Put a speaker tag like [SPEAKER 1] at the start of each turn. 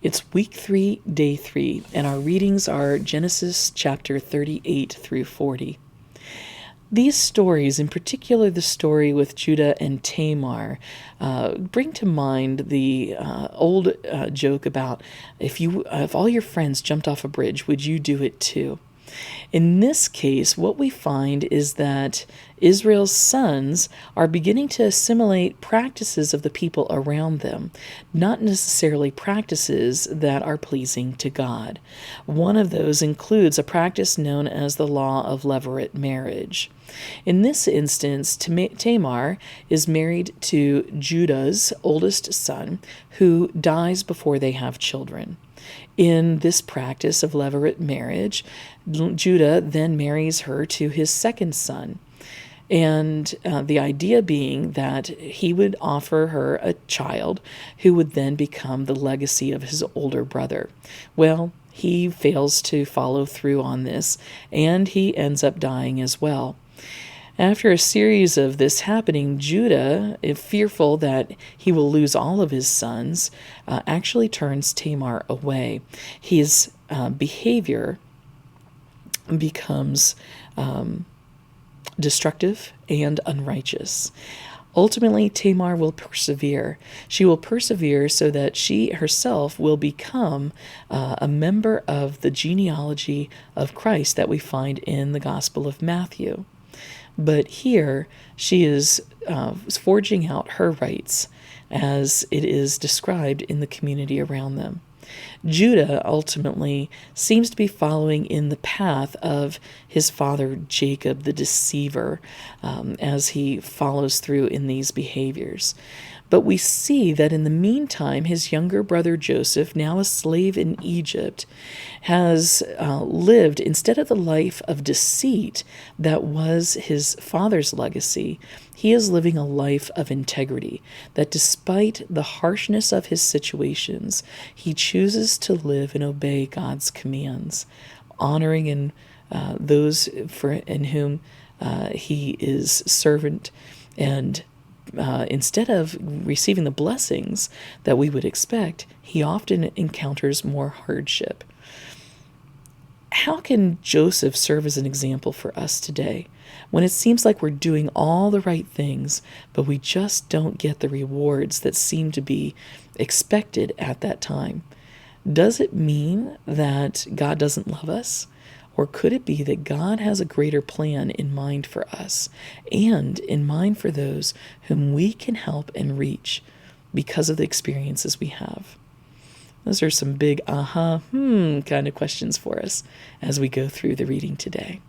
[SPEAKER 1] It's week 3, day 3, and our readings are Genesis chapter 38 through 40. These stories, in particular the story with Judah and Tamar, bring to mind the old joke about if all your friends jumped off a bridge, would you do it too? In this case, what we find is that Israel's sons are beginning to assimilate practices of the people around them, not necessarily practices that are pleasing to God. One of those includes a practice known as the law of levirate marriage. In this instance, Tamar is married to Judah's oldest son, who dies before they have children. In this practice of levirate marriage, Judah then marries her to his second son. And the idea being that he would offer her a child who would then become the legacy of his older brother. Well, he fails to follow through on this, and he ends up dying as well. After a series of this happening, Judah, if fearful that he will lose all of his sons, actually turns Tamar away. His behavior becomes destructive and unrighteous. Ultimately, Tamar will persevere. She will persevere so that she herself will become a member of the genealogy of Christ that we find in the Gospel of Matthew. But here she is forging out her rights as it is described in the community around them. Judah ultimately seems to be following in the path of his father Jacob, the deceiver, as he follows through in these behaviors. But we see that in the meantime, his younger brother Joseph, now a slave in Egypt, has lived, instead of the life of deceit that was his father's legacy, he is living a life of integrity, that despite the harshness of his situations, he chooses to live and obey God's commands, honoring in those in whom he is servant, and instead of receiving the blessings that we would expect, he often encounters more hardship. How can Joseph serve as an example for us today when it seems like we're doing all the right things, but we just don't get the rewards that seem to be expected at that time? Does it mean that God doesn't love us? Or could it be that God has a greater plan in mind for us and in mind for those whom we can help and reach because of the experiences we have? Those are some big kind of questions for us as we go through the reading today.